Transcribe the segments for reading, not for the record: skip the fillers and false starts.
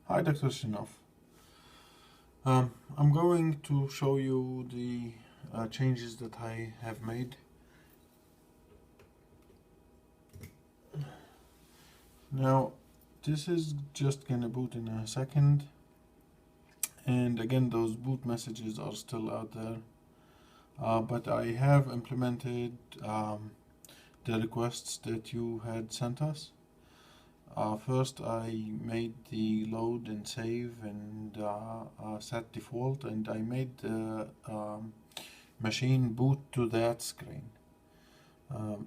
Hi, Dr. Shinov. I'm going to show you the changes that I have made. Now, this is just gonna boot in a second, and again, those boot messages are still out there. But I have implemented the requests that you had sent us. First, I made the load and save and set default, and I made the machine boot to that screen.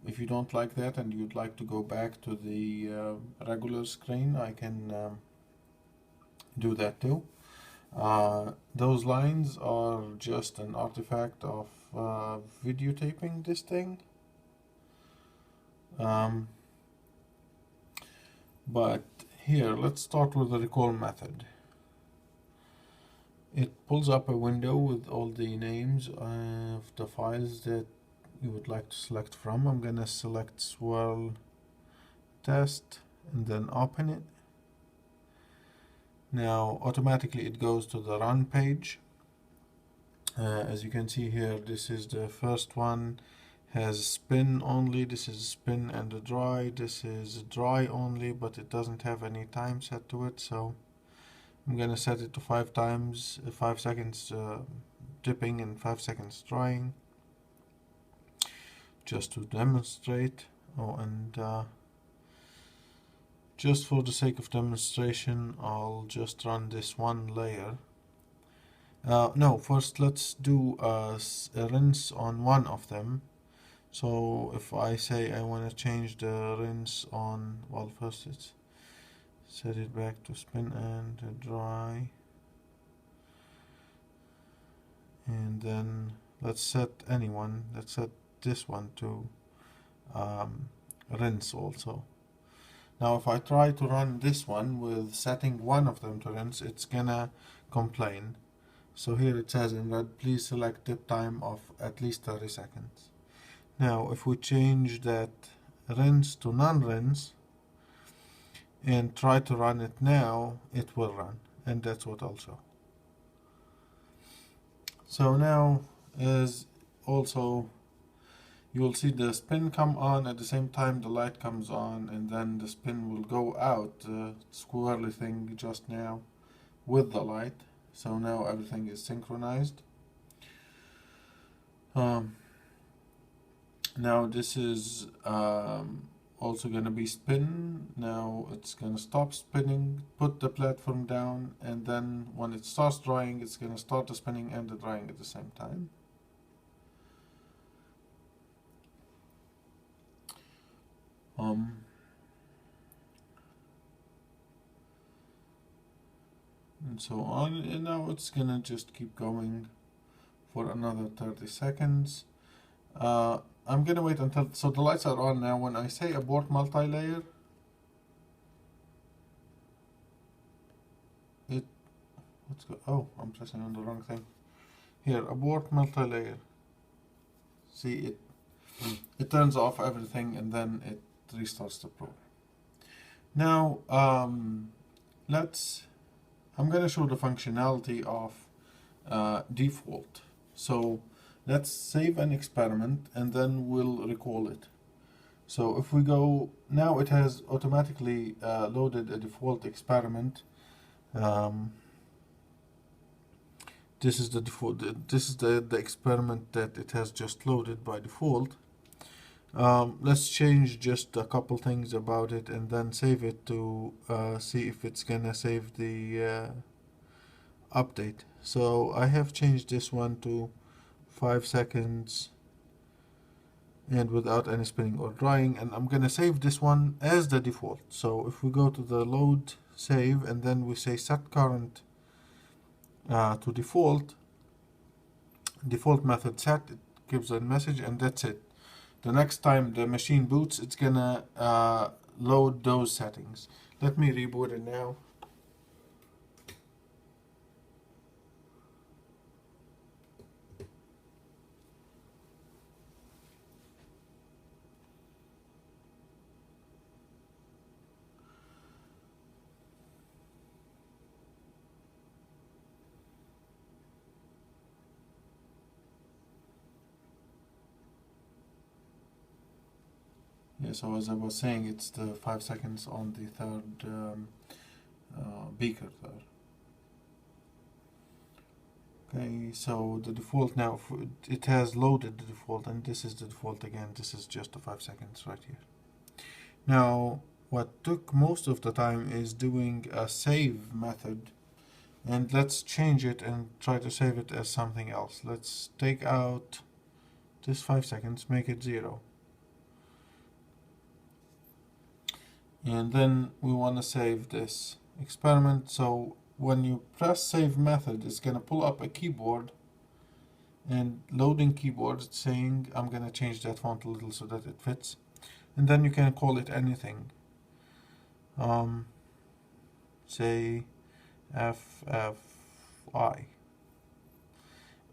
If you don't like that and you'd like to go back to the regular screen, I can do that too. Those lines are just an artifact of videotaping this thing. But here, let's start with the recall method. It pulls up a window with all the names of the files that you would like to select from. I'm gonna select swirl test and then open it. Now automatically it goes to the run page. As you can see here, this is the first one, has spin only. This is spin and a dry. This is dry only, but it doesn't have any time set to it, so I'm gonna set it to 5 times, 5 seconds dipping and 5 seconds drying, just to demonstrate. Just for the sake of demonstration, I'll just run this one layer. No, first let's do a rinse on one of them. So if I say I want to change the rinse on, well, first it's set it back to spin and dry, and then let's set anyone. Let's set this one to rinse also. Now if I try to run this one with setting one of them to rinse, it's gonna complain. So here it says in red, please select dip time of at least 30 seconds. Now if we change that rinse to non-rinse and try to run it now, it will run, and that's what I'll show. So now is also, you'll see the spin come on at the same time the light comes on, and then the spin will go out, the squirrely thing just now, with the light. So now everything is synchronized. Now this is also going to be spin. Now it's going to stop spinning, put the platform down, and then when it starts drying, it's going to start the spinning and the drying at the same time. And so on, and now it's gonna just keep going for another 30 seconds. I'm gonna wait until, so the lights are on now. When I say abort multi-layer, I'm pressing on the wrong thing. Here, abort multi-layer. See, it turns off everything and then it restarts the program. Now, I'm gonna show the functionality of default. So let's save an experiment and then we'll recall it. So if we go, now it has automatically loaded a default experiment. This is the default, this is the experiment that it has just loaded by default. Let's change just a couple things about it and then save it to see if it's gonna save the update. So I have changed this one to 5 seconds and without any spinning or drying, and I'm gonna save this one as the default. So if we go to the load save and then we say set current to default method set, it gives a message and that's it. The next time the machine boots, it's gonna load those settings. Let me reboot it now. Yeah, so as I was saying, it's the 5 seconds on the third beaker there. Okay, so the default now, it has loaded the default, and this is the default again. This is just the 5 seconds right here. Now, what took most of the time is doing a save method, and let's change it and try to save it as something else. Let's take out this 5 seconds, make it 0. And then we want to save this experiment. So when you press save method, it's going to pull up a keyboard, and loading keyboard, it's saying I'm going to change that font a little so that it fits. And then you can call it anything. Say FFI.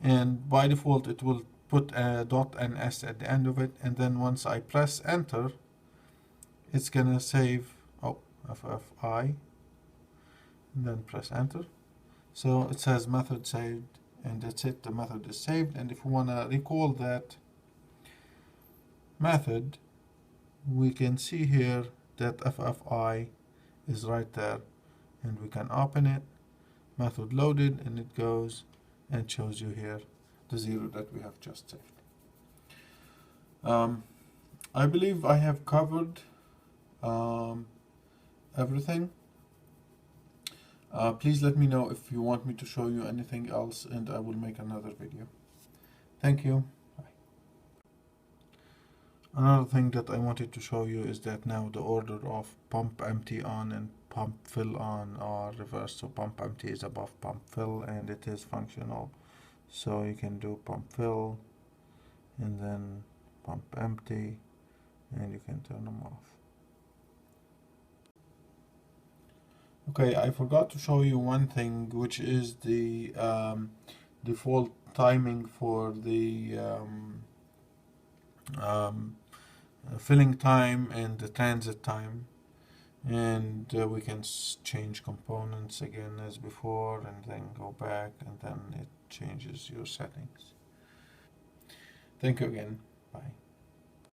And by default, it will put a dot and S at the end of it. And then once I press enter, it's going to save, FFI, and then press enter. So it says method saved, and that's it, the method is saved. And if we want to recall that method, we can see here that FFI is right there, and we can open it, method loaded, and it goes and shows you here the 0 that we have just saved. I believe I have covered everything. Please let me know if you want me to show you anything else, and I will make another video. Thank you. Bye. Another thing that I wanted to show you is that now the order of pump empty on and pump fill on are reversed. So pump empty is above pump fill, and it is functional. So you can do pump fill and then pump empty, and you can turn them off. Okay, I forgot to show you one thing, which is the default timing for the filling time and the transit time. And we can change components again as before, and then go back, and then it changes your settings. Thank you again. Bye.